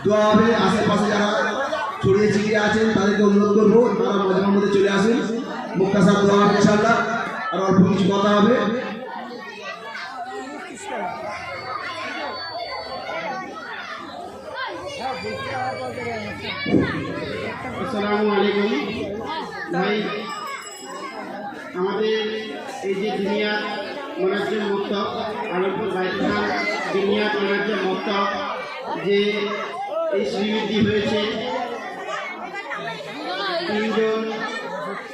দোয়া হবে। আশেপাশে যারা ছড়িয়ে ছিটিয়ে আছেন তাদেরকে অনুরোধ করবো তারা মজমার মধ্যে চলে আসেন। মুক্তাসার দোয়া হবে ইনশাআল্লাহ, আর অল্প কিছু কথা হবে। আসসালামু আলাইকুম ভাই, আমাদের এই যে দুনিয়া মোনাজ্জেম মক্তব আলমপুর বাইতুল দুনিয়া মোনাজ্জেম মক্তব যে এই শ্রীবৃদ্ধি হয়েছে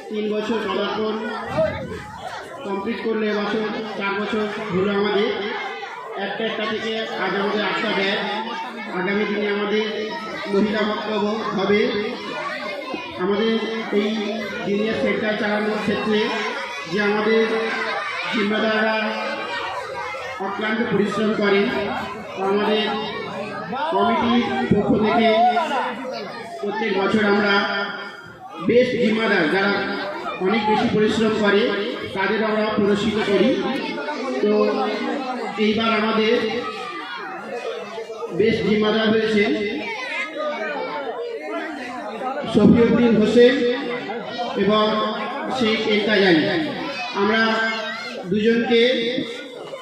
3 বছর পদার্পণ কমপ্লিট করলে এবছর 4 বছর হলো আমাদের। একটা থেকে আজ আমাদের 8টা ব্যাচ। আগামী দিনে আমাদের মহিলা বক্তব্য হবে। আমাদের এই দিনের সেক্টর চালানোর ক্ষেত্রে যে আমাদের জিম্মাদাররা অক্লান্ত পরিশ্রম করেন, আমাদের কমিটির পক্ষ থেকে প্রত্যেক বছর আমরা বেস্ট জিম্মাদার যারা অনেক বেশি পরিশ্রম করে তাদের আমরা পুরস্কৃত করি। তো এইবার আমাদের বেস্ট জিম্মাদার হয়েছে শফিউদ্দিন হোসেন এবং শেখ এন্তাজালি। আমরা দুজনকে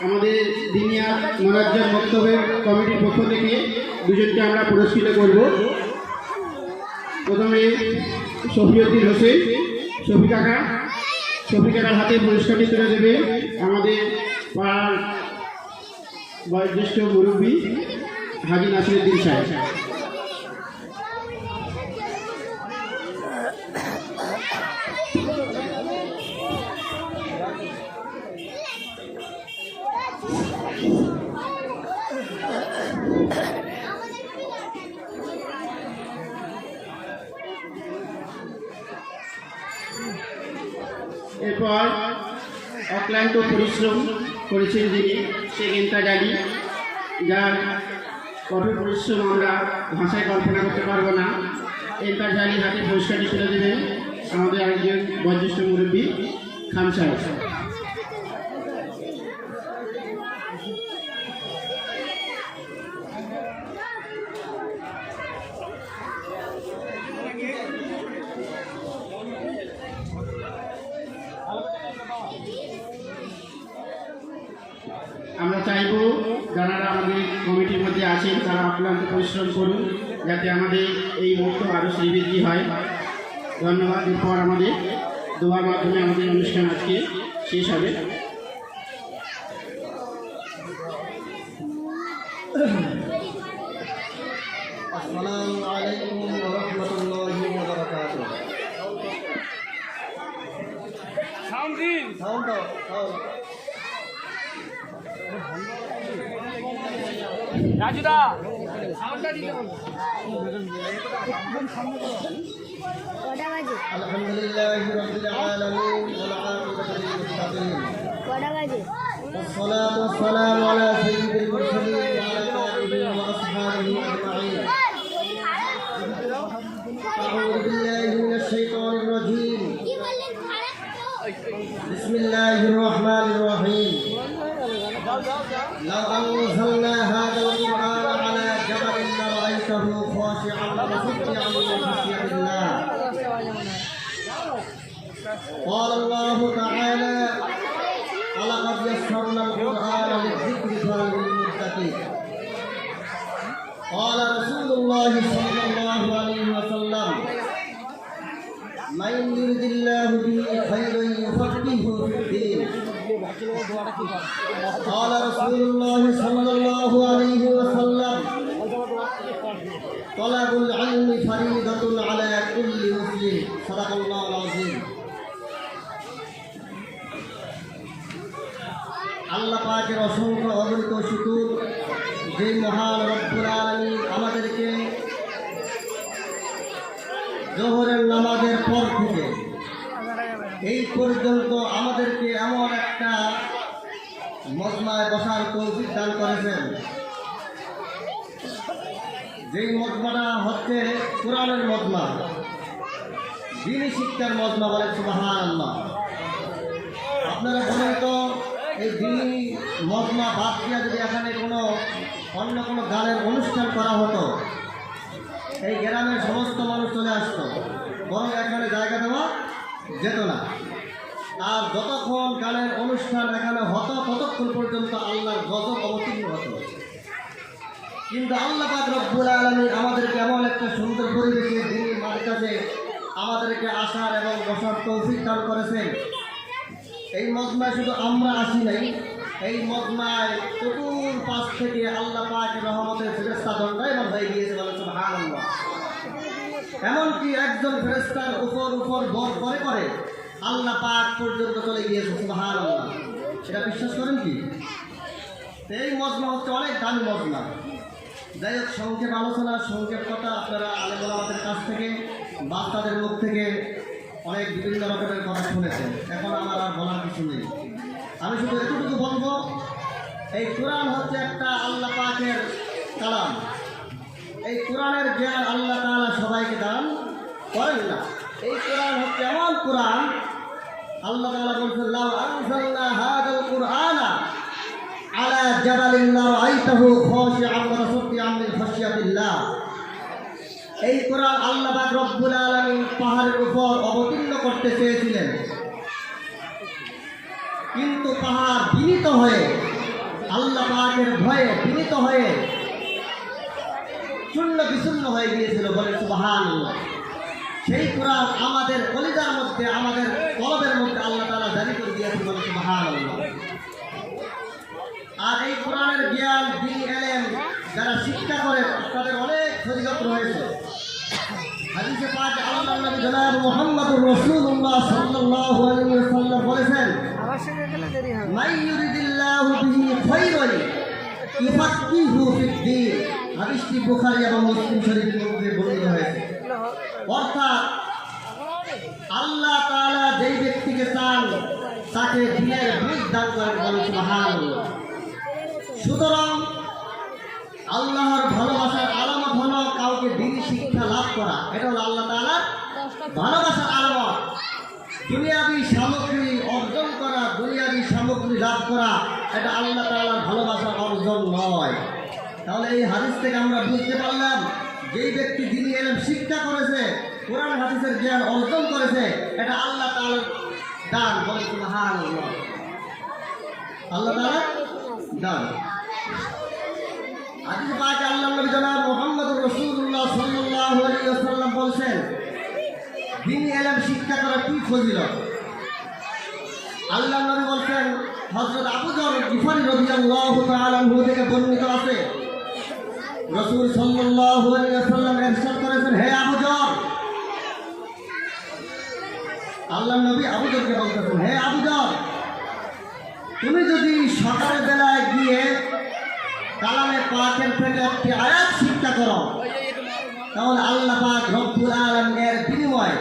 আমাদের দিনিয়া মোনাজ্জেম মক্তবের কমিটির পক্ষ থেকে দুজনকে আমরা পুরস্কৃত করব। প্রথমে শফিউদ্দিন হোসেন, শফি কাকার হাতে পুরস্কারটি তুলে দেবে আমাদের পাড়ার বয়োজ্যেষ্ঠ মুরব্বী হাজি নাসিরুদ্দিন সাহেব। এরপর অক্লান্ত পরিশ্রম করেছেন যিনি শেখ এন্তাজালি, যার কঠোর পরিশ্রম আমরা ভাষায় কল্পনা করতে পারবো না। এন্তাজালির হাতে পুরস্কারটি তুলে দেবেন আমাদের আরেকজন বয়োজ্যেষ্ঠ মুরব্বী খান সাহেব। আমরা চাইব যারা আমাদের কমিটির মধ্যে আছেন তারা অক্লান্ত পরিশ্রম করুন যাতে আমাদের এই মুহূর্ত আরও শ্রীবৃদ্ধি হয়। ধন্যবাদ। এরপর আমাদের দোয়ার মাধ্যমে আমাদের অনুষ্ঠান আজকে শেষ হবে। আসসালামু আলাইকুম ওয়া রাহমাতুল্লাহি ওয়া বারাকাতুহু। সাউন্ড রাজুদা আলহামদুলিল্লাহি রাব্বিল আলামিন ওয়াল আকিবাতু লিল মুত্তাকিন والصلاة والسلام على سيد المرسلين وعلى آله وأصحابه أجمعين. أعوذ بالله من الشيطان الرجيم. بسم الله الرحمن الرحيم. لو أنزلنا هذا القرآن على جبل لرأيته خاشعا متصدعا من خشية الله. قال الله تعالى: ولقد يسرنا القرآن للذكر فهل من مدكر. قال رسول الله صلى الله عليه وسلم: من يرد الله به خيرا يفقهه في الدين. قال رسول الله صلى الله عليه وسلم: طلب العلم فريضة على كل مسلم. صدق الله العظيم. আল্লাহ পাকের অসংখ্য অগণিত শুকর যে মহান রব্বুল আলামিন আমাদেরকে জোহরের নামাজের পর থেকে এই পর্যন্ত আমাদেরকে এমন একটা মজমায় বসার তৌফিক দান করেছেন যেই মজমাটা হচ্ছে কোরআনের মজমা, দ্বীনি শিক্ষার মজমা বলে সুবহানাল্লাহ। আপনারা বলেন তো এই দ্বীনি মজমা বাদ দিয়া যদি এখানে অন্য কোনো গানের অনুষ্ঠান করা হতো এই গ্রামের সমস্ত মানুষ চলে আসতো, বরং এখানে জায়গা দেওয়া যেত না। আর যতক্ষণ গানের অনুষ্ঠান এখানে হতো ততক্ষণ পর্যন্ত আল্লাহর গজব অবতীর্ণ হতো। কিন্তু আল্লাহ পাক রব্বুল আলামিন আমাদেরকে এমন একটা সুন্দর পরিবেশে দিনের মার্কাজে আমাদেরকে আসার এবং বসার তৌফিক দান করেছেন। এই মজমায় শুধু আমরা আসি নাই, এই মজমায় চতুর্পাশ থেকে আল্লাহ পাকের রহমতের ফেরেশতা দণ্ডায়মান হয়ে গিয়েছে, বলে সুবহানাল্লাহ। এমনকি একজন ফেরেশতার উপর বর করে আল্লাহ পাক পর্যন্ত চলে গিয়েছে, সুবহানাল্লাহ। এটা বিশ্বাস করেন কি? এই মজমা হচ্ছে অনেক দামি মজমা। যাই হোক, সংক্ষেপ আলোচনা, সংক্ষেপ কথা আপনারা আলেমুল আমাদের কাছ থেকে, বাচ্চাদের মুখ থেকে অনেক বিভিন্ন রকমের কথা শুনেছেন। এখন আমার আর বলার কিছু নেই। আমি শুধু এতটুকু বলবো, এই কোরআন হচ্ছে একটা আল্লাহ পাকের কালাম। এই কোরআনের জ্ঞান আল্লাহ তাআলা সবাইকে দান করেন না। এই কোরআন হচ্ছে এমন কোরআন, আল্লাহ তাআলা বলছেন, লাউ আনজালনা হাযাল কুরআনা আলা জাবালিন লারাআইতাহু খাশিআন মুতাসাদ্দিআন মিন খাশিয়াতিল্লাহ। এই কোরআন আল্লাহ পাক রব্বুল আলামিন পাহাড়ের উপর অবতীর্ণ করতে চেয়েছিলেন, কিন্তু পাহাড় বিনীত হয়ে, আল্লাহ পাকের ভয়ে বিনীত হয়ে চূর্ণ বিচূর্ণ হয়ে গিয়েছিল, বলে সুবহানাল্লাহ। সেই কোরআন আমাদের কলিজার মধ্যে, আমাদের কলবের মধ্যে আল্লাহ তাআলা জারি করে দিয়েছেন, বলে সুবহানাল্লাহ। আর এই কোরআনের জ্ঞান, দ্বীন, ইলম যারা শিক্ষা করে তাদের অনেক ফজিলত রয়েছে। হাদিসে পাক আল্লাহর নবী জনাব মুহাম্মদুর রাসূলুল্লাহ সাল্লাল্লাহু আলাইহি ওয়াসাল্লাম বলেছেন, মান ইউরিদিল্লাহু বিহি খায়রান ইউফাক্কিহু ফিদ-দ্বীন। হাদিসটি বুখারী এবং মুসলিম শরীফের মধ্যে বর্ণিত হয়েছে। অর্থাৎ আল্লাহ তাআলা যেই ব্যক্তিকে চান তাকে দ্বীনের বুঝ দান করেন, বলে সুবহানাল্লাহ। সুতরাং আল্লাহর ভালোবাসার আলামত হলো কাউকে দ্বীনি শিক্ষা লাভ করা। এটা হলো আল্লাহ তাআলার ভালোবাসার আলামত। দুনিয়াবি সামগ্রী অর্জন করা, দুনিয়াবি সামগ্রী লাভ করা, এটা আল্লাহ তাআলার ভালোবাসার অর্জন নয়। তাহলে এই হাদিস থেকে আমরা বুঝতে পারলাম, যেই ব্যক্তি দ্বীনি ইলম শিক্ষা করেছে, কোরআন হাদিসের জ্ঞান অর্জন করেছে, এটা আল্লাহ তাআলার দান, বলে সুবহানাল্লাহ। আল্লাহ তাআলার দান। হাদিসে পাকে আল্লাহর নবী জনাব মুহাম্মদুর রাসূলুল্লাহ সাল্লাল্লাহু আলাইহি ওয়াসাল্লাম বলেন, দ্বীনি ইলম শিক্ষা করা কি ফজিলত। আল্লাহর নবী বলেন, হযরত আবু যর গিফারী রাদিয়াল্লাহু তাআলা আনহু থেকে বর্ণিত আছে, রাসূল সাল্লাল্লাহু আলাইহি ওয়াসাল্লাম ইরশাদ করেছেন, হে আবু যর, আল্লাহর নবী আবু যরকে বলতেছেন, হে আবু যর, তুমি যদি সকালের বেলায় গিয়ে কালামে পাকের থেকে একটি আয়াত শিক্ষা করো, তাহলে আল্লাহ পাক রব্বুল আলামিনের বিনিময়ে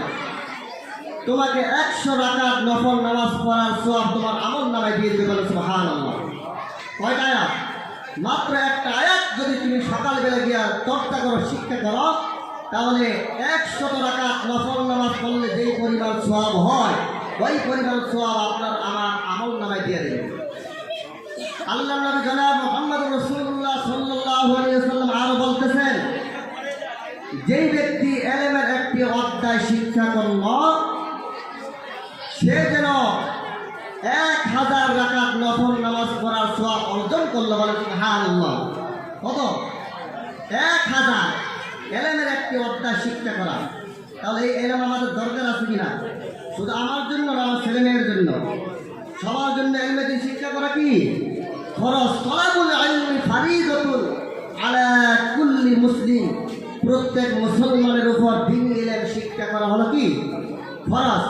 তোমাকে 100 রাকাত নফল নামাজ পড়ার সওয়াব তোমার আমলনামায় দিয়ে দিবে, বলে সুবহানাল্লাহ। কয়টা আয়াত? মাত্র একটা আয়াত যদি তুমি সকালবেলা গিয়ে চর্চা করো, শিক্ষা করো, তাহলে 100 রাকাত নফল নামাজ পড়লে যেই পরিমাণ সওয়াব হয়, ওই পরিমাণ সওয়াব আপনার আমার আমলনামায় দিয়ে দেবে। আল্লাহর নবী জনাব মুহাম্মদুর রাসূলুল্লাহ সাল্লাল্লাহু আলাইহি ওয়াসাল্লাম আরো বলতেছেন, যেই ব্যক্তি ইলমের একটি অধ্যায় শিক্ষা করল, সে যেন 1000 রাকাত নফল নামাজ পড়ার সওয়াব অর্জন করলো, বলে সুবহানাল্লাহ। কত? 1000 ইলমের একটি অধ্যায় শিক্ষা করা। তাহলে এই ইলম আমাদের দরকার আছে কিনা? শুধু আমার জন্য না, আমার ছেলে মেয়ের জন্য, সবার জন্য ইলম শিক্ষা করা কি ফরজ। তলাবুল ইলমি ফারিদাতুন আলা কুল্লি মুসলিম। প্রত্যেক মুসলমানের উপর দ্বীনি ইলম শিক্ষা করা হলো কি ফরজ।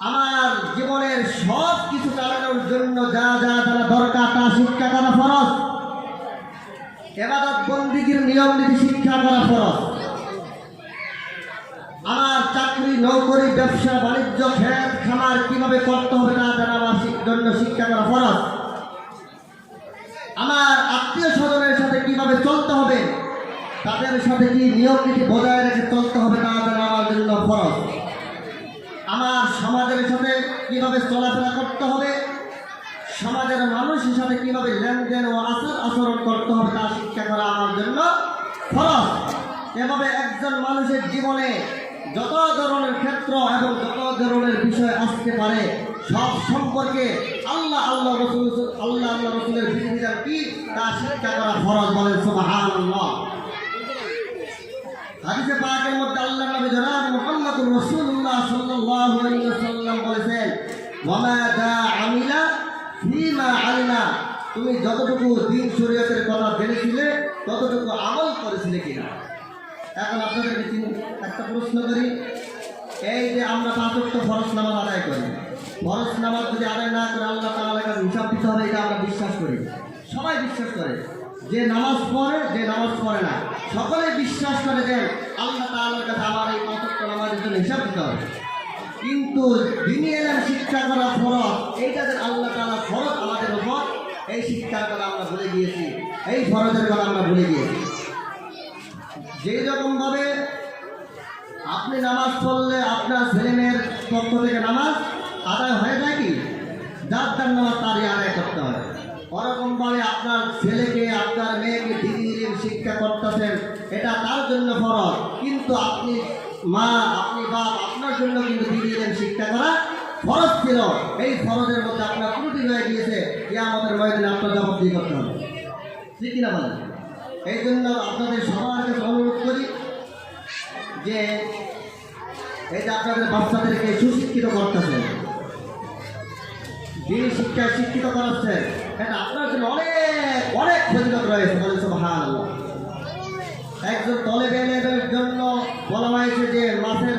আমার জীবনের সব কিছু চালানোর জন্য যা যা দরকার তা শিক্ষা করা ফরজ। ইবাদত বন্দেগীর নিয়ম নীতি শিক্ষা করা ফরজ। আমার চাকরি, নৌকরি, ব্যবসা বাণিজ্য, ক্ষেত খামার কিভাবে করতে হবে তা জানা আমার জন্য শিক্ষা করা ফরজ। আমার আত্মীয় স্বজনের সাথে কিভাবে চলতে হবে, তাদের সাথে কি নিয়ম নীতি বজায় রেখে চলতে হবে তা জানা আমার জন্য ফরজ। আমার সমাজের সাথে কিভাবে চলাফেরা করতে হবে, সমাজের মানুষের সাথে কিভাবে লেনদেন ও আচার আচরণ করতে হবে তা শিক্ষা করা আমার জন্য ফরজ। এভাবে একজন মানুষের জীবনে যত ধরনের ক্ষেত্র এবং যত ধরনের বিষয় আসতে পারে সব সম্পর্কে আল্লাহ রসুলের বিধিবিধান কি তা শিক্ষা করা ফরজ, বলেন সুবহানাল্লাহ। হাদিসে পাকের মধ্যে আল্লাহ নবী জনাব মুহাম্মদুর রাসূলুল্লাহ সাল্লাল্লাহু আলাইহি ওয়াসাল্লাম বলেছেন, ওয়ামা দা আমিলা ফিমা আলিমা, তুমি যতটুকু দ্বীন শরীয়তের কথা জেনেছিলে ততটুকু আমল করেছিলে কিনা। এখন আপনাদেরকে একটা প্রশ্ন করি, এই যে আমরা 5 ওয়াক্ত ফরজ নামাজ আদায় করি, ফরজ নামাজ যদি আদায় না করে আল্লাহ তাআলার কাছে হিসাব দিতে হবে, এটা আমরা বিশ্বাস করি, সবাই বিশ্বাস করে। যে নামাজ পড়ে, যে নামাজ পড়ে না, সকলে বিশ্বাস করে যে আল্লাহ তাআলার কাছে আমার এই 5 ওয়াক্ত নামাজের জন্য হিসাব দিতে হবে। কিন্তু দ্বীনি ইলম শিক্ষা করা ফরজ, এইটা যে আল্লাহ তাআলা ফরজ আমাদের উপর, এই শিক্ষার কথা আমরা ভুলে গিয়েছি, এই ফরজের কথা আমরা ভুলে গিয়েছি। যে রকমভাবে আপনি নামাজ পড়লে আপনার ছেলেমেয়ের পক্ষ থেকে নামাজ আদায় হয়ে যায় কি, যার যার নামাজ তারই আদায় করতে হয়, ওরকমভাবে আপনার ছেলেকে আপনার মেয়েকে দ্বীনি ইলম শিক্ষা করতেছেন, এটা তার জন্য ফরজ। কিন্তু আপনি মা, আপনি বাপ, আপনার জন্য কিন্তু দ্বীনি ইলম শিক্ষা করা ফরজ ছিল। এই ফরজের মধ্যে আপনার ত্রুটি হয়ে গিয়েছে, কিয়ামতের ময়দানে আপনার জবাবদিহি করতে হবে, ঠিক কিনা বলেন? এই জন্য আপনাদের সবার কাছে অনুরোধ করি যে এই যে আপনাদের বাচ্চাদেরকে সুশিক্ষিত করতেছেন, দ্বীনি শিক্ষায় শিক্ষিত করাচ্ছেন, এটা আপনার জন্য অনেক অনেক ফজিলত রয়েছে, বলেন সুবহানাল্লাহ। একজন তলেবে ইলমের জন্য বলা হয়েছে যে মাছের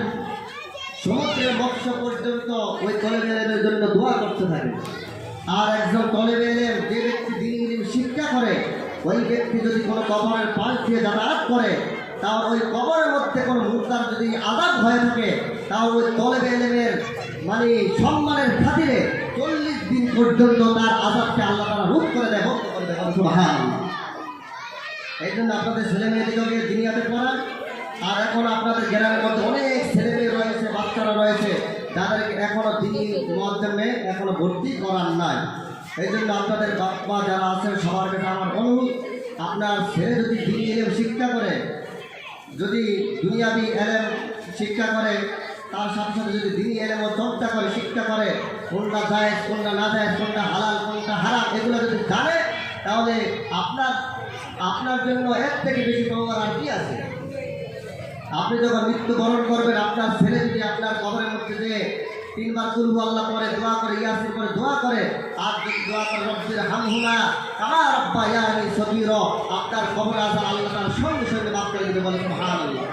সমুদ্রের মৎস্য পর্যন্ত ওই তলেবে ইলমের জন্য দোয়া করতে থাকে। আর একজন তলেবে ইলম, যে ব্যক্তি দ্বীনি ইলম শিক্ষা করে, ওই ব্যক্তি যদি কোনো কবরের পাশ দিয়ে যাতায়াত করে, তাহলে ওই কবরের মধ্যে কোনো মুর্দার যদি আযাব হয়ে থাকে, তাহলে ওই তলেবে ইলমের মানে সম্মানের খাতিরে 40 দিন পর্যন্ত তার আযাবকে আল্লাহ তাআলা রূপ করে দেয়, মুক্ত করে দেয়, সুবহানাল্লাহ। এই জন্য আপনাদের ছেলে মেয়েদেরকে দুনিয়াতে পড়ান। আর এখন আপনাদের গ্রামের মধ্যে অনেক ছেলে মেয়ে রয়েছে, বাচ্চারা রয়েছে, যাদেরকে এখনো দ্বীনি মুআল্লিমে এখনো ভর্তি করার নাই। এই জন্য আপনাদের বাবা যারা আছেন সবার কাছে আমার অনুরোধ, আপনার ছেলে যদি দ্বীনি ইলম শিক্ষা করে, যদি দুনিয়াবি ইলম শিক্ষা করে, তার সাথে সাথে যদি দ্বীনি ইলমও চর্চা করে, শিক্ষা করে, কোনটা জায়েজ, কোনটা না জায়েজ, কোনটা হালাল, কোনটা হারাম, এগুলো যদি জানে, তাহলে আপনার জন্য এর থেকে বেশি পাওয়ার আর কি আছে? আপনি যখন মৃত্যুবরণ করবেন, আপনার ছেলে যদি আপনার কবরের মধ্যে যে 3 বার কুল আল্লাহ করে দোয়া করে, ইয়াসিন করে দোয়া করে, আর যদি দোয়া করে রব্বির হামহুমা কামা রাব্বায়ানি সগীরা, আপনার কবর আযাব আল্লাহ তাআলা সঙ্গে সঙ্গে মাফ করে দিতে, বলেন সুবহানাল্লাহ।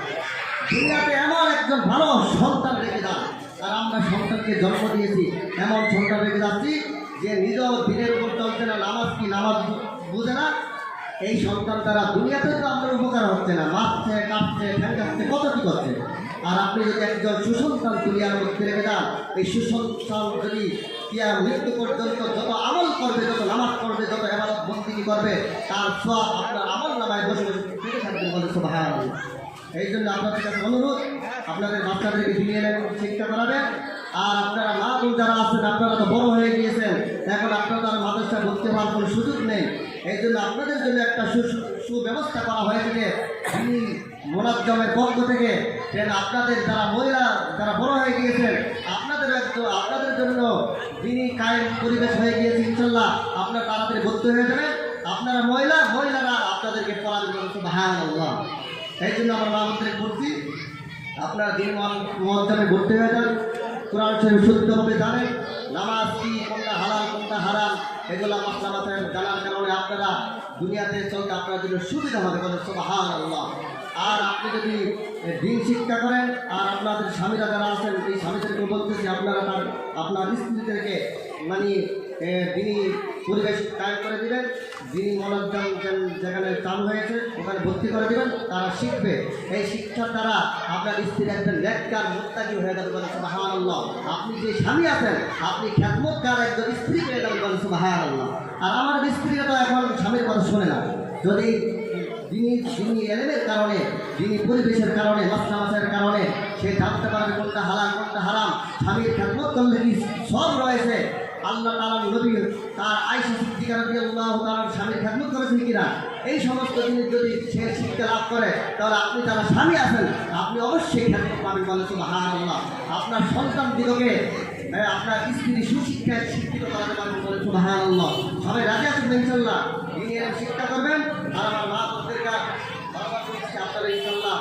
দুনিয়াতে এমন একজন ভালো সন্তান রেখে যান, আর আমরা সন্তানকে জন্ম দিয়েছি, এমন সন্তান রেখে যাচ্ছি যে নিজেও দিনের উপর চলছে না, নামাজ কি নামাজ বুঝে না। এই সন্তান দ্বারা দুনিয়াতে তো আপনার উপকার হচ্ছে না, মারছে, কাঁপছে, ঠ্যাঙ্গাচ্ছে, কত কি করছে। আর আপনি যদি একজন সুসন্তান দুনিয়ার মধ্যে রেখে যান, এই সুসন্তান যদি কিয়াম মৃত্যু পর্যন্ত যত আমল করবে, যত নামাজ করবে, যত ইবাদত বন্দেগী করবে, তার সওয়াব আপনার আমল নামায় বসে বসে পেতে থাকবে, বলে সুবহানাল্লাহ। এই জন্য আপনাদের কাছে অনুরোধ, আপনাদের বাচ্চাদেরকে দ্বীনি ইলম শিক্ষা করাবেন। আর আপনারা মা বোন যারা আছেন, আপনারা তো বড় হয়ে গিয়েছেন, এখন আপনারা তার মাদ্রাসা ভর্তি হওয়ার কোনো সুযোগ নেই। এই জন্য আপনাদের জন্য একটা সুব্যবস্থা করা হয়েছে যে দ্বীনি মুনাজ্জমের পক্ষ থেকে, আপনাদের যারা মহিলা যারা বড় হয়ে গিয়েছেন, আপনাদের জন্য দ্বীনি কায়েম পরিবেশ হয়ে গিয়েছে, ইনশাল্লাহ আপনারা তাড়াতাড়ি ভর্তি হয়ে যাবেন। আপনারা মহিলারা আপনাদেরকে পড়াবেন, সুবহানাল্লাহ। এই জন্য আমরা মা বোনদের বলছি, আপনারা দ্বীনি মুআজ্জমে ভর্তি হয়ে যান, কোরআন শরীফ শুদ্ধভাবে জানেন, নামাজ কি, কোনটা হালাল, কোনটা হারাম, এগুলো মাসলা মাসায়েল জানার কারণে আপনারা দুনিয়াতে চলতে আপনার জন্য সুবিধা হবে, বলেন সুবহানাল্লাহ। আর আপনি যদি দ্বীন শিক্ষা করেন, আর আপনাদের স্বামীরা যারা আছেন, এই স্বামীদেরকে বলতেছি, আপনারা আপনার স্ত্রীদেরকে মানে দ্বীনি পরিবেশ কায়েম করে দিবেন, দ্বীনি মুনাজ্জম যেখানে চালু হয়েছে ওখানে ভর্তি করে দেবেন, তারা শিখবে। এই শিক্ষার দ্বারা আপনার স্ত্রীর একজন নেককার মুত্তাকি হয়ে যাবে, বলেন সুবহানাল্লাহ। আপনি যে স্বামী আছেন, আপনি খ্যাতমতগার একজন স্ত্রী পেয়ে যাবেন, বলেন সুবহানাল্লাহ। আর আমাদের স্ত্রীরা তো এখন স্বামীর কথা শোনে না। যদি দ্বীনি ইলমের কারণে, দ্বীনি পরিবেশের কারণে, মাসলা মাসায়ের কারণে সে জানতে পারবে কোনটা হালাল, কোনটা হারাম, স্বামীর খ্যাতমত করলে কি সব রয়েছে, আল্লাহ তাআলা নবী তার আয়েশা সিদ্দিকা রাদিয়াল্লাহু তাআলার স্বামীর খেদমত করেছেন কিনা, এই সমস্ত জিনিস যদি সে শিক্ষা লাভ করে তাহলে আপনি যারা স্বামী আছেন আপনি অবশ্যই খেদমত পাবেন। বলে সুবহানাল্লাহ। আপনার সন্তান দিগকে আপনার স্ত্রী সুশিক্ষায় শিক্ষিত করাতে পারবেন। বলে সুবহানাল্লাহ। সবাই রাজি আছেন ইনশাআল্লাহ? তিনি শিক্ষা করবেন আর আমার মা বোনদের কাজ বারবার করছি আপনারা ইনশাআল্লাহ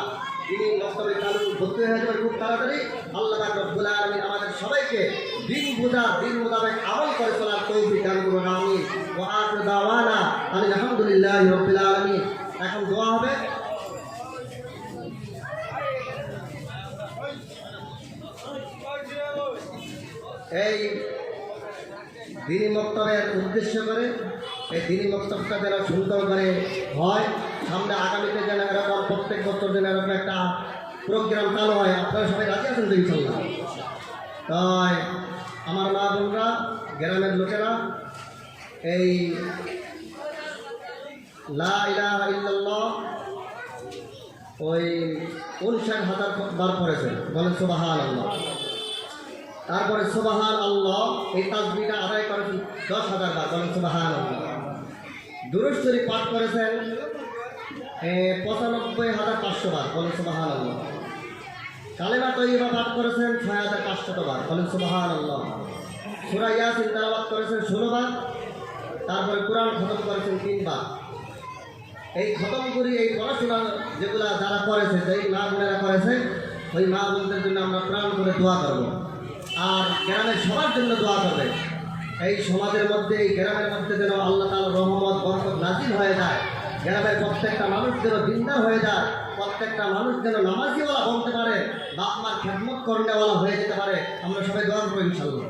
তিনি বাস্তবে চালু ভর্তি হয়ে যাবে খুব তাড়াতাড়ি। আল্লাহ পাক রব্বুল আলামিন আমাদের সবাইকে দিন মোতাবেক আমল করে চলার তৌফিক দান করুন। আমিন। ওয়া আখিরু দাওয়ানা আলহামদুলিল্লাহি রাব্বিল আলামিন। এখন দোয়া হবে। এই দিনী মক্তবের উদ্দেশ্য করে এই দিনী মক্তবটা যেন সুন্দর করে হয়, সামনে আগামীতে যেন এরকম প্রত্যেক বছর যেন এরকম একটা প্রোগ্রাম চালু হয়। আপনারা সবাই রাজি আছেন তো ইনশাল্লাহ? তাই আমার মা বোনরা গ্রামের লোকেরা এই লা ইলাহা ইল্লাল্লাহ ওই 59,000 বার পড়েছেন। বলেন সুবহানাল্লাহ। তারপরে সুবহান আল্লাহ এই তাসবিহটা আদায় করেছেন 10,000 বার। বলেন সুবহানাল্লাহ। দুরূদ শরীফ পাঠ করেছেন 95,500 বার। বলেন সুবহানাল্লাহ। কালেমা তয়্যিবা পাঠ করেছেন 6,500 বার। বলেন সুবহানাল্লাহ। সূরা ইয়াসিন তেলাওয়াত করেছেন 16 বার। তারপরে কোরআন খতম করেছেন 3 বার। এই খতম করি এই পড়াশোনা যেগুলা যারা করেছে, যেই মা বোনেরা করেছে, ওই মা বোনদের জন্য আমরা প্রাণ করে দোয়া করব। আর গ্রামের সবার জন্য দোয়া করবে। এই সমাজের মধ্যে এই গ্রামের মধ্যে যেন আল্লাহ তাআলার রহমত বরকত নাজিল হয়ে যায়। গ্রামের প্রত্যেকটা মানুষ যেন দিনদার হয়ে যায়, প্রত্যেকটা মানুষ যেন নামাজিওয়ালা বলতে পারে, বাপ মার খেদমত করনেওয়ালা হয়ে যেতে পারে। আমরা সবাই দোয়া করবো ইনশাআল্লাহ।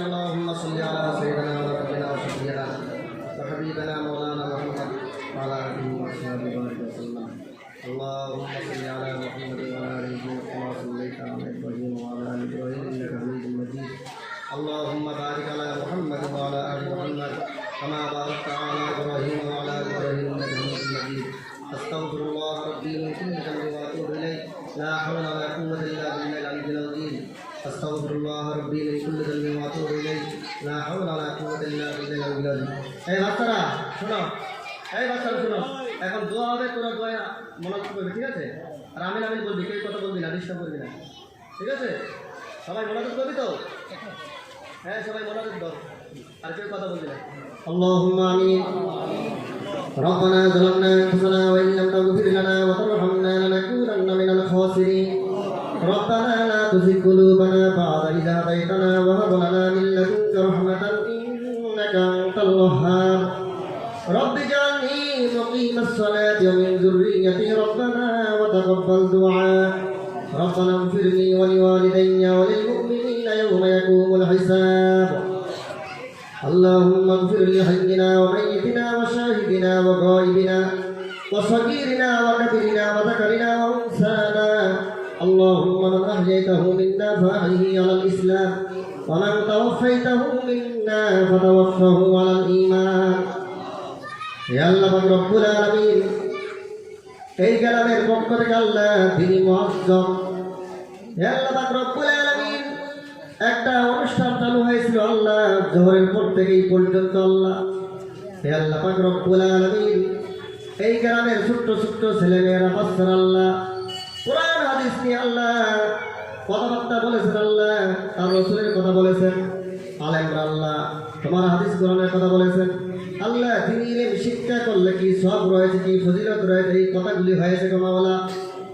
اللهم صل على سيدنا ونبينا وشفيعنا وحبيبنا مولانا محمد وعلى اله وصحبه وسلم. اللهم صل على محمد وعلى ال محمد كما صليت على ابراهيم وعلى ال ابراهيم انك حميد مجيد. اللهم بارك على محمد وعلى ال محمد كما باركت على ابراهيم وعلى ال ابراهيم انك حميد مجيد. استغفر الله ربي من كل ذنب واتوب اليه. لا حول ولا قوه الا بالله العلي العظيم. استغفر الله ربي من كل ذنب واتوب اليه. لا حول ولا قوه الا بالله العلي العظيم. এই বাচ্চারা শোনো, এই বাচ্চারা শোনো, এখন দোয়া হবে, তোরা দোয়া মনোযোগ করবে, ঠিক আছে? আর আমিন আমিন বলবি, কেউ কথা বলবি না, ডিস্টার্ব করবি না, ঠিক আছে? সবাই মনোযোগ করবি তো? হ্যাঁ, সবাই মনোযোগ দাও, আর কেউ কথা বলবি না। আল্লাহুম্মা আমিন। ربنا ظلمنا انفسنا وان لم تغفر لنا وترحمنا لنكونن من الخاسرين. ربنا لا تزغ قلوبنا بعد إذ هديتنا وهب لنا من لدنك رحمة إنك أنت الوهاب. رب اجعلني مقيم الصلاة ومن ذريتي ربنا وتقبل دعاء. ربنا اغفر لي ولوالدي وللمؤمنين يوم يقوم الحساب. اللهم اغفر لحينا وميتنا وشاهدنا وغائبنا وصغيرنا وكبيرنا وذكرنا وأنثانا. اللهم من أحييته منا فأحيه على الإسلام ومن توفيته منا فتوفه على الإيمان. يا الله رب العالمين এই গ্রামের পক্ষ থেকে আল্লাহ তিনি মুআজ্জম। হে আল্লাহ রব্বুল আলামিন একটা অনুষ্ঠান চালু হয়েছিল আল্লাহ জোহরের পর থেকে এই পর্যন্ত আল্লাহ। হে আল্লাহ পাক রব্বুল আলামিন এই গ্রামের ছোট্ট ছোট্ট ছেলেমেয়েরা বাচ্চারা আল্লাহ কোরআন হাদিস নিয়ে আল্লাহ কথাবার্তা বলেছেন, আল্লাহ তার রাসূলের কথা বলেছেন, আলেমরা আল্লাহ তোমার হাদিস কোরআনের কথা বলেছেন। আল্লাহ তিনি ইলম শিক্ষা করলে কি সব রয়েছে, কি ফজিলত রয়েছে, এই কথাগুলি হয়েছে গো মাওলা।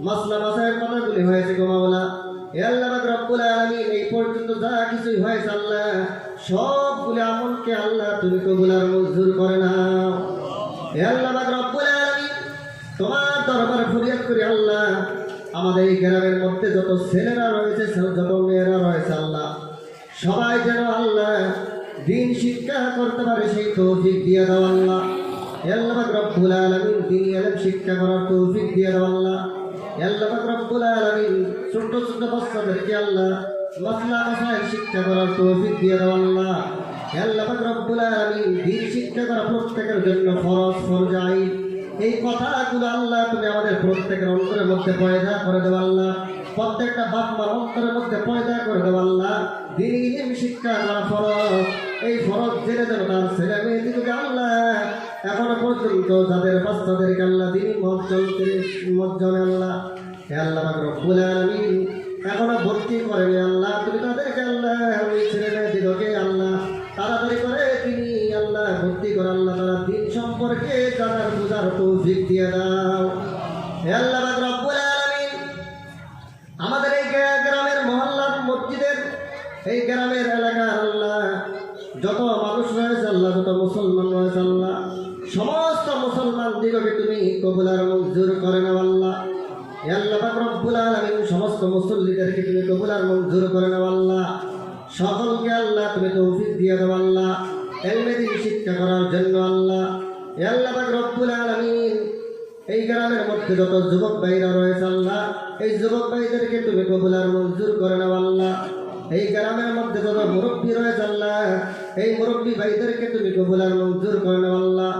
মাসলা মাসায়ের কথাগুলি হয়েছে গো মাওলা। হে আল্লাহ রব্বুল আলামিন এই পর্যন্ত যা কিছু হয়েছে আল্লাহ সবগুলি আমলকে আল্লাহ তুমি কবুল আর মঞ্জুর করে নাও। হে আল্লাহ রব্বুল আলামিন তোমার দরবারে ফরিয়াদ করি আল্লাহ আমাদের এই গ্রামের মধ্যে যত ছেলেরা রয়েছে যত মেয়েরা রয়েছে আল্লাহ সবাই যেন আল্লাহ দিন শিক্ষা করতে পারে সেই তৌফিক দিয়ে দাও আল্লাহ। হে আল্লাহ রব্বুল আলামিন দিন ইলম শিক্ষা করার তৌফিক দিয়ে দাও আল্লাহ। হে আল্লাহ রব্বুল আলামিন ছোট ছোট বাচ্চাদেরকে আল্লাহ মাসলা মাসাইল শিক্ষা করার তৌফিক দিয়ে দাও আল্লাহ। হে আল্লাহ পাক রব্বুল আলামিন দিন শিক্ষা করা প্রত্যেকের জন্য ফরজ ফরজাই। এই কথাগুলো আল্লাহ তুমি আমাদের প্রত্যেকের অন্তরের মধ্যে পয়দা করে দেও আল্লাহ, প্রত্যেকটা বাপ মার অন্তরের মধ্যে পয়দা করে দেও আল্লাহ। দিন ইলম শিক্ষা করা ফরজ, এই ফরজ জেনে যেন তার ছেলে মেয়েদিকে আল্লাহ এখনো পর্যন্ত যাদের বাচ্চাদেরকে আল্লাহ দিনই মজ্জনে আল্লাহ, হে আল্লাহ পাক রব্বুল আলামিন এখনো ভর্তি করেনি আল্লাহ, তুমি তাদেরকে আল্লাহ ওই ছেলে মেয়েদিকে আল্লাহ তাড়াতাড়ি করে তিনি আল্লাহ ভর্তি করে আল্লাহ তারা দিন সম্পর্কে জানার বুঝার তৌফিক দিয়ে দাও। হে আল্লাহ পাক রব্বুল আলামিন আমাদের এই গ্রামের মহল্লার মসজিদের এই গ্রামের এলাকার আল্লাহ যত মানুষ রয়েছে আল্লাহ, যত মুসলমান রয়েছে আল্লাহ, সমস্ত মুসলমান দিগকে তুমি কবুল আর মঞ্জুর করে নাও আল্লাহ। হে আল্লাহ পাক রব্বুল আলামিন সমস্ত মুসল্লিদেরকে তুমি কবুল আর মঞ্জুর করে নাও আল্লাহ। সকলকে আল্লাহ তুমি তৌফিক দিয়ে দাও আল্লাহ ইলমে দ্বীন শিক্ষা করার জন্য আল্লাহ। হে আল্লাহ পাক রব্বুল আলামিন এই গ্রামের মধ্যে যত যুবক ভাইরা রয়েছে আল্লাহ, এই যুবক ভাইদেরকে তুমি কবুল আর মঞ্জুর করে নাও আল্লাহ। এই গ্রামের মধ্যে যত মুরব্বী রয়েছে আল্লাহ, এই মুরব্বী ভাইদেরকে তুমি কবুল আর মঞ্জুর করে নাও আল্লাহ।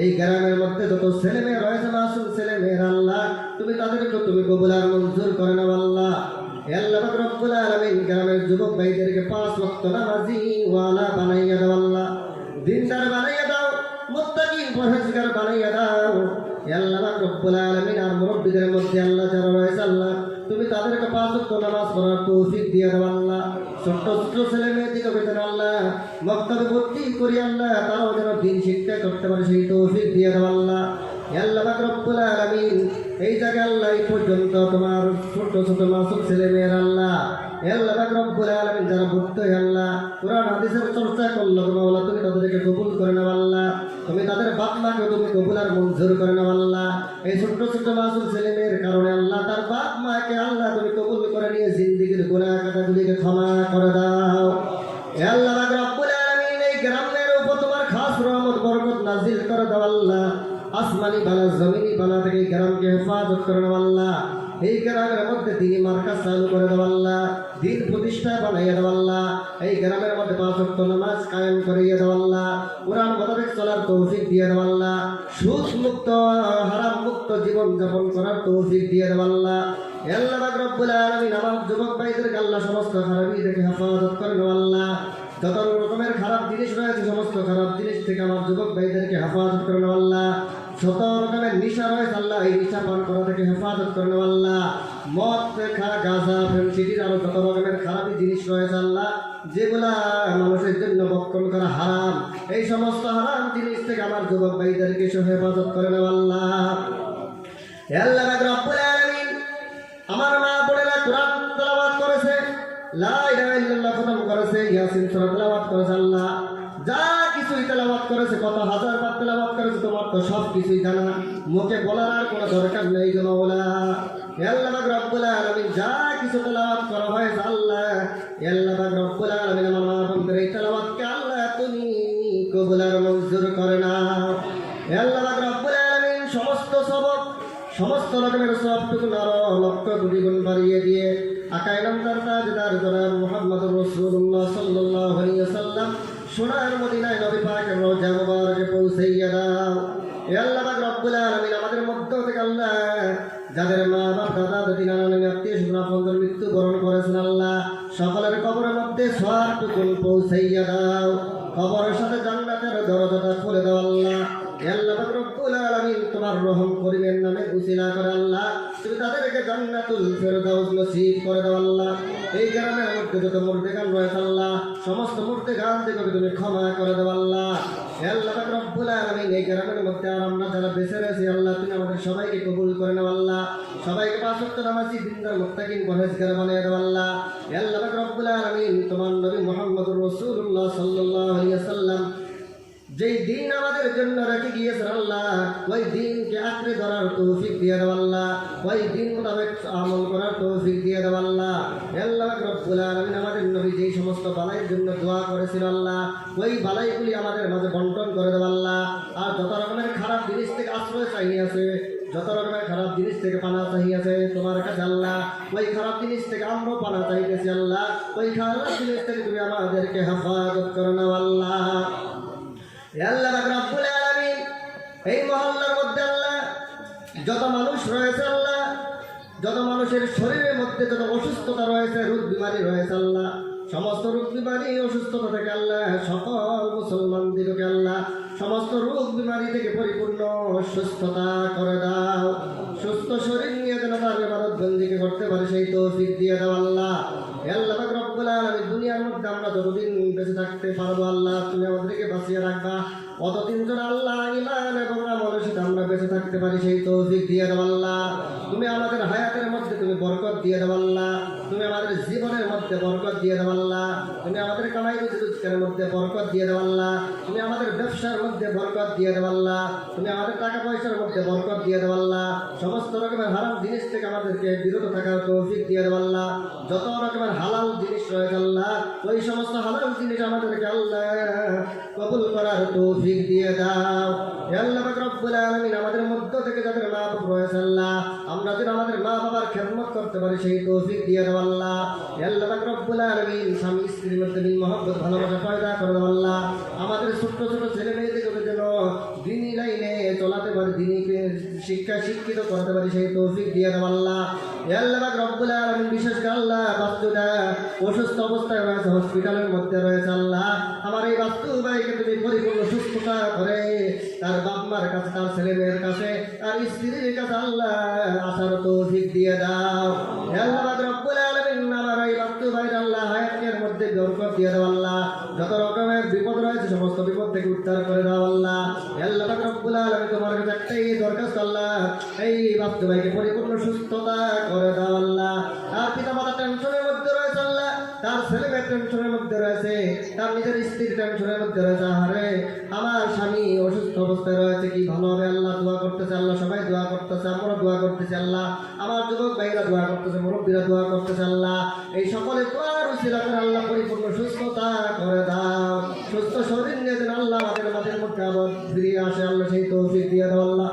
এই গ্রামের মধ্যে যত ছেলে মেয়ে রয়েছে মাসুম ছেলে মেয়েরা আল্লাহ, তুমি তাদেরকে তুমি কবুল আর মঞ্জুর করে নাও আল্লাহ। হে আল্লাহ পাক রব্বুল আলামিন গ্রামের যুবক ভাইদেরকে 5 ওয়াক্ত নামাজি ওয়ালা বানাইয়া দাও আল্লাহ, দিনদার বানাইয়া দাও, মুত্তাকিন পরহেজগার বানাইয়া দাও। হে আল্লাহ পাক রব্বুল আলামিন আর মুরব্বিদের মধ্যে আল্লাহ যারা রয়েছে আল্লাহ, তুমি তাদেরকে 5 ওয়াক্ত নামাজ পড়ার তৌফিক দিয়ে দাও আল্লাহ। ছোট্ট ছোট্ট ছেলে মেয়েদিকে বেতন আল্লাহ মক্তবে ভর্তি করি আল্লাহ, তারাও যেন দিন শিক্ষা করতে পারে সেই তৌফিক দিয়ে দাও আল্লাহ। হে আল্লাহ পাক রব্বুল আলামিন এই জায়গায় আল্লাহ এই পর্যন্ত তোমার ছোট ছোট মাসুম ছেলে মেয়ের আল্লাহ, হে আল্লাহ পাক রব্বুল আলামিন যারা ভর্তি হয়ে আল্লাহ কোরআন হাদিসের চর্চা করলো মাওলা, তুমি তাদেরকে কবুল করে নাও আল্লাহ। তুমি তাদের বাপ মাকে তুমি কবুল আর মঞ্জুর করে নাও আল্লাহ। এই ছোট্ট ছোট্ট মাসুম ছেলে মেয়ের কারণে আল্লাহ তার বাপ মাকে আল্লাহ তুমি কবুল করে নিয়ে জিন্দেগীর গুনাহ কাটাগুলিকে ক্ষমা করে দাও। হে আল্লাহ পাক রব্বুল আলামিন এই গ্রামের উপর তোমার খাস রহমত বরকত নাজিল করে দাও আল্লাহ। আসমানি বালা জমিনি বালা থেকে এই গ্রামকে হেফাজত করে নাও আল্লাহ। এই গ্রামের মধ্যে দিনী মার্কাজ চালু করে দাও আল্লাহ, দিন প্রতিষ্ঠা বানাইয়া দাও আল্লাহ। এই গ্রামের মধ্যে 5 ওয়াক্ত নামাজ কায়েম করিয়ে দাও আল্লাহ, কোরআন মোতাবেক চলার তৌফিক দিয়ে দাও আল্লাহ, সুদ মুক্ত হারাম মুক্ত জীবন যাপন করার তৌফিক দিয়ে দাও আল্লাহ। হে আল্লাহ পাক রব্বুল আলামিন আমার যুবক ভাইদেরকে আল্লাহ সমস্ত খারাপি থেকে হেফাজত করে নাও আল্লাহ। যত রকমের খারাপ জিনিস রয়েছে সমস্ত খারাপ জিনিস থেকে আমার যুবক ভাইদেরকে হেফাজত করে নাও আল্লাহ। যত রকমের নিশা রয়েছে আল্লাহ এই নিশা পান করা থেকে হেফাজত করে নাও আল্লাহ। মদ খাওয়া গাঁজা ফেন্সিডির আরো যত রকমের খারাপ জিনিস রয়েছে আল্লাহ, যেগুলা মানুষের জন্য বক্ষণ করা হারাম, এই সমস্ত হারাম জিনিস থেকে আমার যুবক ভাইদেরকে হেফাজত করে নাও আল্লাহ। হে আল্লাহ পাক রব্বুল আলামিন আমার মা বোনেরা কোরআন তেলাওয়াত করেছে, লা ইলাহা ইল্লাল্লাহ খতম করেছে, ইয়াসিন সূরা তেলাওয়াত করেছে আল্লাহ, যা কিছুই তেলাওয়াত করেছে, কত হাজার বার তেলাওয়াত করেছে, তোমার তো সব কিছুই জানা, মুখে বলার আর কোনো দরকার নেই গো মাওলা। হে আল্লাহ পাক রব্বুল আলামিন যা কিছু তেলাওয়াত করা হয়েছে আল্লাহ, হে আল্লাহ পাক রব্বুল আলামিন আমার মা বোনদের এই তেলাওয়াতকে আল্লাহ তুমি কবুল আর মঞ্জুর করে নাও। হে আল্লাহ পাক রব্বুল আলামিন সমস্ত সবক সমস্ত রকমের সবটুকু আরো লক্ষ কোটি গুণ বাড়িয়ে দিয়ে আকাই নামদার তাজদার জনাব মুহাম্মদুর রাসূলুল্লাহ সাল্লাল্লাহু আলাইহি ওয়াসাল্লাম সোনার মদিনায় নবী পাকের রওজা মুবারকে পৌঁছাইয়া দাও। হে আল্লাহ পাক রব্বুল আলামিন আমাদের মধ্য থেকে আল্লাহ যাদের মা বাপ দাদা দাদি নানা নানি আত্মীয় স্বজন আপনজন মৃত্যুবরণ করেছেন আল্লাহ, সকলের কবরের মধ্যে সবটুকু পৌঁছাইয়া দাও, কবরের সাথে জান্নাতের দরজাটা খুলে দাও আল্লাহ। হে আল্লাহ পাক রব্বুল আলামিন তোমার রহম করিমের নামে উসিলা করে আল্লাহ তুমি তাদেরকে জান্নাতুল ফেরদাউস নসিব করে দাও আল্লাহ। এই গ্রামের মধ্যে যত মুর্দেগান রয়েছে আল্লাহ সমস্ত মুর্দেগান থেকে তুমি ক্ষমা করে দাও আল্লাহ। হে আল্লাহ পাক রব্বুল আলামিন এই গ্রামের মধ্যে আর আমরা যারা বেঁচে রয়েছি আল্লাহ তুমি আমাদের সবাইকে কবুল করে নাও আল্লাহ, সবাইকে 5 ওয়াক্ত নামাজি দিনদার মুত্তাকিন পরহেজগার বানিয়ে দাও আল্লাহ। হে আল্লাহ পাক রব্বুল আলামিন তোমার নবী মুহাম্মদুর রাসূলুল্লাহ সাল্লাল্লাহু আলাইহি ওয়াসাল্লাম যেই দিন আমাদের জন্য রেখে গিয়েছেন আল্লাহ, ওই দিনকে আঁকড়ে ধরার তৌফিক দিয়ে দাও আল্লাহ, ওই দিন মোতাবেক আমল করার তৌফিক দিয়ে দাও আল্লাহ। হে আল্লাহ পাক রব্বুল আলামিন আমাদের নবী যেই সমস্ত বালাইয়ের জন্য দোয়া করেছিল আল্লাহ, ওই বালাইগুলি আমাদের মাঝে বন্টন করে দাও আল্লাহ। আর যত রকমের খারাপ জিনিস থেকে আশ্রয় চাইনি আছে, যত রকমের খারাপ জিনিস থেকে পানা চাহিয়েছে তোমার কাছে আল্লাহ, ওই খারাপ জিনিস থেকে আমরাও পানা চাইতেছি আল্লাহ, ওই খারাপ জিনিস থেকে তুমি আমাদেরকে হেফাজত করো না আল্লাহ। আল্লাহ রাব্বুল আলামিন, এই মহল্লার মধ্যে আল্লাহ যত মানুষ রয়েছে আল্লাহ, যত মানুষের শরীরের মধ্যে যত অসুস্থতা রয়েছে, রোগ বিমারি রয়েছে আল্লাহ, সমস্ত রোগ বিমারি অসুস্থতা থেকে আল্লাহ সকল মুসলমানদেরকে আল্লাহ সমস্ত রোগ বিমারি থেকে পরিপূর্ণ সুস্থতা করে দাও। সুস্থ শরীর নিয়ে যেন তার ইবাদত বন্দেগী করতে পারে সেই তৌফিক দিয়ে দাও আল্লাহ। আল্লাহ পাক রব্বুল আলামিন, দুনিয়ার মধ্যে আমরা যতদিন বেঁচে থাকতে পারবো আল্লাহ তুমি আমাদেরকে বাঁচিয়ে রাখবা, অতদিন যেন আল্লাহ ঈমান এবং আমলের সাথে আমরা বেঁচে থাকতে পারি সেই তৌফিক দিয়ে দাও আল্লাহ। তুমি আমাদের হায়াতের মধ্যে তুমি বরকত দিয়ে দাও আল্লাহ, তুমি আমাদের জীবনের মধ্যে বরকত দিয়ে দাও আল্লাহ, তুমি আমাদের কামাই রোজগারের মধ্যে বরকত দিয়ে দাও আল্লাহ, তুমি আমাদের ব্যবসার মধ্যে বরকত দিয়ে দাও আল্লাহ, তুমি আমাদের টাকা পয়সার মধ্যে বরকত দিয়ে দাও আল্লাহ, সমস্ত রকমের হারাম জিনিস থেকে আমাদেরকে বিরত থাকার তৌফিক দিয়ে দাও আল্লাহ। যত রকমের হালাল জিনিস রয়েছে আল্লাহ, ওই সমস্ত হালাল জিনিস আমাদেরকে আল্লাহ কবুল করার তৌফিক দিয়ে দাও। আল্লাহ পাক রব্বুল আলামিন, আমাদের মধ্য থেকে যাদের মা বাবা রয়েছে আল্লাহ, আমরা যেন আমাদের মা বাবার খেদমত করতে পারি সেই তৌফিক দিয়ে দাও আল্লাহ। আল্লাহ পাক রব্বুল আলামিন, স্বামী স্ত্রীর মধ্যে মিল মহব্বত ভালোবাসা পয়দা করে দাও আল্লাহ। আমাদের ছোট্ট ছোট ছেলে মেয়েদেরকে যেন দিনী লাইনে চলাতে পারি, দিনীকে শিক্ষিত করতে পারি সেই তৌফিক দিয়ে দাও আল্লাহ। আল্লাহ পাক রব্বুল আলামিন, বিশেষ করে আল্লাহ বাচ্চুটা অসুস্থ অবস্থায় রয়েছে, হসপিটালের মধ্যে রয়েছে আল্লাহ, আমার এই বাচ্চু ভাইকে তুমি পরিপূর্ণ সুস্থতা করে তার বাপ মার কাছে, তার ছেলে মেয়ের কাছে, তার স্ত্রীর কাছে আল্লাহ আসার তৌফিক দিয়ে দাও। আল্লাহ পাক রব্বুল আলামিন, আমার এই বাচ্চু ভাইয়ের আল্লাহ হায়াতের মধ্যে বরকত দিয়ে দাও আল্লাহ, যত রকমের বিপদ রয়েছে সমস্ত বিপদ থেকে উদ্ধার করে দাও আল্লাহ। আল্লাহ পাক রব্বুল আলামিন, তোমার কাছে একটাই দরখাস্ত আল্লাহ, এই বাচ্চু ভাইকে পরিপূর্ণ সুস্থতা করে দাও আল্লাহ। তার পিতা মাতা টেনশনের মধ্যে রয়েছে আল্লাহ, তার ছেলে মেয়ে টেনশনের মধ্যে রয়েছে, তার নিজের স্ত্রীর টেনশনের মধ্যে রয়েছে, আরে আমার স্বামী অসুস্থ অবস্থায় রয়েছে, কি ভালো হবে আল্লাহ দোয়া করতেছে আল্লাহ, সবাই দোয়া করতেছে, আমরা দোয়া করতেছি আল্লাহ, আমার যুবক ভাইরা দোয়া করতেছে, মুরব্বীরা দোয়া করতেছে আল্লাহ, এই সকলে দোয়ার উসিলা করে আল্লাহ পরিপূর্ণ সুস্থতা করে দাও। সুস্থ শরীর নিয়ে যেন আল্লাহ আমাদের মাঝের মধ্যে আবার ফিরিয়ে আসে আল্লাহ সেই তৌফিক দিয়ে দাও আল্লাহ।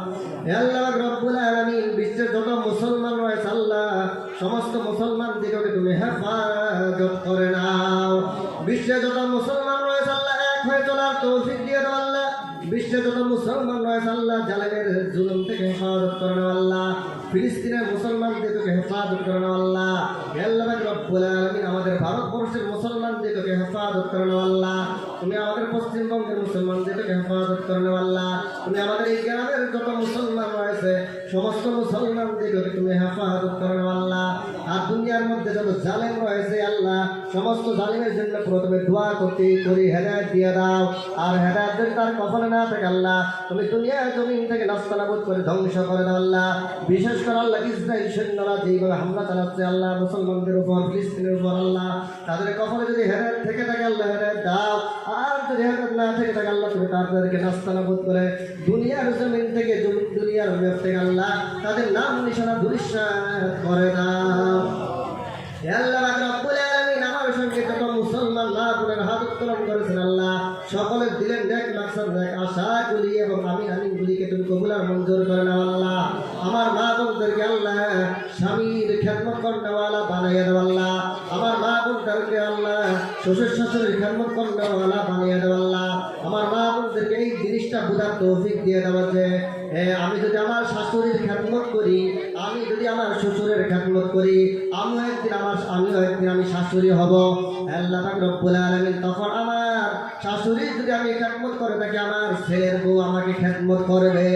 আল্লাহ রব্বুল আলামিন, বিশ্বের যত মুসলমান রয়েছে আল্লাহ সমস্ত মুসলমান দিগকে তুমি হেফাজত করে নাও। বিশ্বে যত মুসলমান রয়েছে আল্লাহ এক হয়ে চলার তৌফিক দিয়ে দাও আল্লাহ। বিশ্বে যত মুসলমান রয়েছে আল্লাহ জালেমের জুলুম থেকে হেফাজত করে নাও আল্লাহ। ফিলিস্তিনের মুসলমানদেরকে হেফাজত করে নাও আল্লাহ। আল্লাহ রব্বুল আলামিন, আমাদের ভারতবর্ষের মুসলমানদেরকে হেফাজত করে নাও আল্লাহ। তুমি আমাদের পশ্চিমবঙ্গের মুসলমানদেরকে হেফাজত করে নাও আল্লাহ। তুমি আমাদের এই গ্রামের যত মুসলমান রয়েছে সমস্ত মুসলমানদেরকে তুমি হেফাজত করে নাও আল্লাহ। আর দুনিয়ার মধ্যে যত জালেম রয়েছে আল্লাহ সমস্ত জালিমের জন্য প্রথমে দোয়া করতে করি হেদায়েত দিয়ে দাও। আর হেদায়েত যদি তার কপালে না থাকে আল্লাহ তুমি দুনিয়ার জমিন থেকে নাস্তানাবুদ করে ধ্বংস করে দাও আল্লাহ। বিশেষ করে আল্লাহ ইসরাইল সৈন্যরা যেইভাবে হামলা চালাচ্ছে আল্লাহ মুসলমানদের উপর, ফিলিস্তিনের উপর আল্লাহ, তাদের কপালে যদি হেদায়েত থেকে থাকে আল্লাহ হেদায়েত দাও। আর যদি হেদায়েত না থেকে থাকে আল্লাহ তুমি তাদেরকে নাস্তানাবুদ করে দুনিয়ার জমিন থেকে দুনিয়ার মেপ থেকে আল্লাহ তাদের নাম নিশানা ধূলিসাৎ করে দাও। আল্লাহ রাব্বুল আলামিন, আমার সঙ্গে যত মুসলমান মা বোনের হাত উত্তোলন করেছেন আল্লাহ সকলের দিলেন নেক মাকসাদ নেক আশাগুলি এবং আমিনগুলিকে তুমি কবুল আর মঞ্জুর করে নাও আল্লাহ। আমার মা বোনদেরকে আল্লাহ স্বামীর খেদমত করনেওয়ালা বানাইয়া দাও আল্লাহ। আমার মা বোনদেরকে আল্লাহ শ্বশুর শাশুড়ির খেদমত করনেওয়ালা বানাইয়া দাও আল্লাহ। আমার মা বোনদেরকে এই জিনিসটা বোঝার তৌফিক দিয়ে দেওয়া যে আমি যদি আমার শাশুড়ির খেদমত করি, আমি যদি আমার শ্বশুরের খেদমত করি, আমিও একদিন আমি শাশুড়ি হব। আল্লাহ পাক রব্বুল আলামিন, তখন আমার শাশুড়ি যদি আমি খেদমত করে থাকি আমার ছেলের বউ আমাকে খেদমত করবে।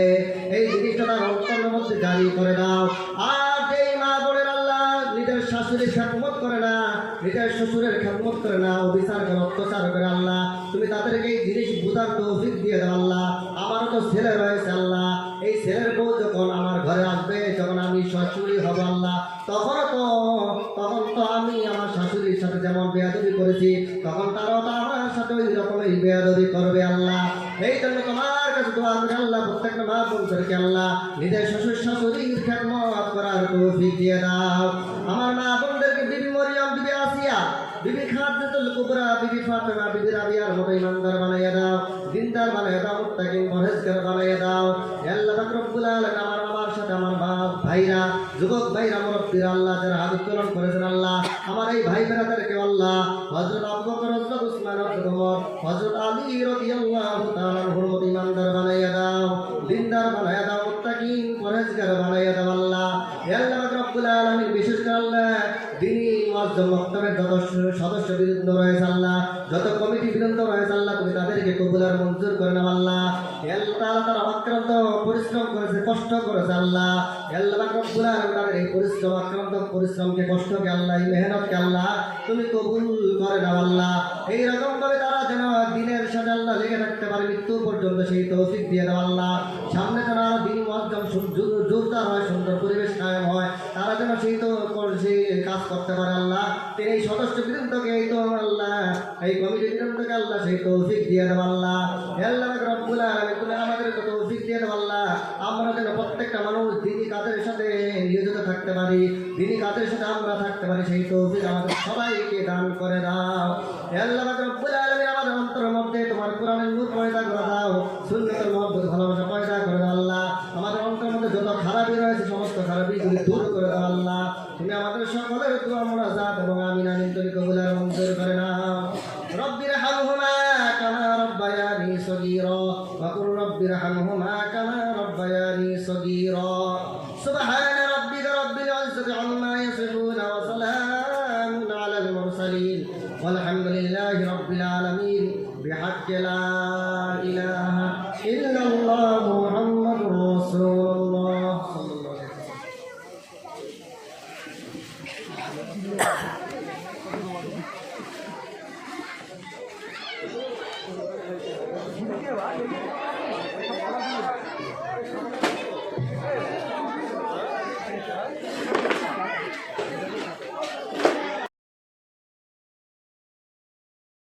এই জিনিসটা তার অন্তরের মধ্যে জারি করে দাও। আর যেই মা বোনের আল্লাহ নিজের শাশুড়ির খেদমত করে না, নিজের শ্বশুরের খেদমত করে না, অবিচার করে অত্যাচার করে আল্লাহ তুমি তাদেরকে এই জিনিস বোঝার তৌফিক দিয়ে দাও আল্লাহ। আমারও তো ছেলে রয়েছে আল্লাহ, এই ছেলের বউ যখন আমার ঘরে আসবে, যখন আমি শাশুড়ি হব আল্লাহ, তখন তো আমি আমার শাশুড়ির সাথে যেমন বেয়াদবি করেছি তখন তারাও তো আমার সাথে ওই রকমই বেয়াদবি করবে আল্লাহ। এই জন্য তোমার কাছে দোয়া করি আল্লাহ প্রত্যেকটা মা বোনদেরকে আল্লাহ নিজের শ্বশুর শাশুড়ির খেদমত করার তৌফিক দিয়ে দাও। আমার মা বোনদেরকে বিবি মরিয়ম, বিবি আসিয়া, বিবি খাদিজাতুল কুবরা বিবি ফাতেমা বিবি রাবিয়ার মতো ইমানদার বানাইয়া দাও, দিনদার বানাইয়া দাও, মুত্তাকিন পরহেজগার বানাইয়া দাও। আল্লাহ পাক রব্বুল আলামিন আমার সাথে আমার বাপ ভাইরা, যুবক ভাইরা, মুরব্বীরা আল্লাহ যারা হাত উত্তোলন করেছেন আল্লাহ, আমার এই ভাই বেরাদেরকে আল্লাহ হযরত আবু বকর, হযরত উসমান, হযরত ওমর, হযরত আলী রাদিয়াল্লাহু তাআলা আনহুর মতো ইমানদার বানাইয়া দাও, দিনদার বানাইয়া দাও, মুত্তাকিন পরহেজগার বানাইয়া দাও আল্লাহ। আল্লাহ পাক রব্বুল আলামিন বিশেষ করে আল্লাহ দিনী মুআজ্জম মক্তবের যত সদস্য বৃন্দ রয়েছে আল্লাহ, যত কমিটি বৃন্দ রয়েছে আল্লাহ, তুমি তাদেরকে কবুল আর মঞ্জুর করে নাও আল্লাহ। আল্লাহ তাআলা তারা অক্লান্ত পরিশ্রম করেছে, কষ্ট করেছে আল্লাহ। আল্লাহ পাক রব্বুল আলামিন তাদের এই পরিশ্রম, অক্লান্ত পরিশ্রমকে, কষ্টকে আল্লাহ, এই মেহনতকে আল্লাহ তুমি কবুল করে নাও আল্লাহ। এইরকম ভাবে তারা যেন দিনের সাথে আল্লাহ লেগে থাকতে পারে মৃত্যু পর্যন্ত, সেই তৌফিক দিয়ে দাও আল্লাহ। সামনে যেন আরো দিন মুআজ্জম জোরদার হয়, সুন্দর পরিবেশ কায়েম হয়, তারা যেন সেই কাজ করতে পারে আল্লাহ। তিনি এই সদস্য বৃন্দকে, এই তো আল্লাহ এই কমিটি বৃন্দকে আল্লাহ সেই তৌফিক দিয়ে দেব আল্লাহ। আল্লাহ পাক রব্বুল আলামিন তুমি আমাদেরকে তৌফিক দিয়ে দেব আল্লাহ। আমরা যেন প্রত্যেকটা মানুষ দিনী কাজের সাথে নিয়োজিত থাকতে পারি, দিনী কাজের সাথে আমরা থাকতে পারি, সেই তৌফিক আমাদের সবাইকে দান করে দাও। আল্লাহ পাক রব্বুল আলামিন আমাদের অন্তরের মধ্যে তোমার কোরআনের নূর পয়দা করে দাও, সুন্নাতের মহব্বত ভালোবাসা পয়দা করে দাও আল্লাহ। আমাদের অন্তরের মধ্যে যত খারাপই রয়েছে সমস্ত খারাপিগুলি দূর করে দাও আল্লাহ। তুমি আমাদের সকলের দোয়া মুনাজাত এবং আমিন আমিন তুমি কবুল আর মঞ্জুর করে নাও। রব্বিরহামহুমা কামা রব্বায়ানি সগীরা ওয়া কুর রব্বিরহামহুমা কামা রব্বায়ানি সগীরা। সুবহান রাব্বিকা রাব্বিল ইজ্জাতি আম্মা ইয়াসিফুন ওয়া সালামুন আলাল মুরসালিন ওয়ালহামদুলিল্লাহি রাব্বিল আলামিন বিহাক্কি লা ইলাহা ইল্লাল্লাহ মুহাম্মাদুর রাসূলুল্লাহ সাল্লাল্লাহু আলাইহি ওয়াসাল্লাম।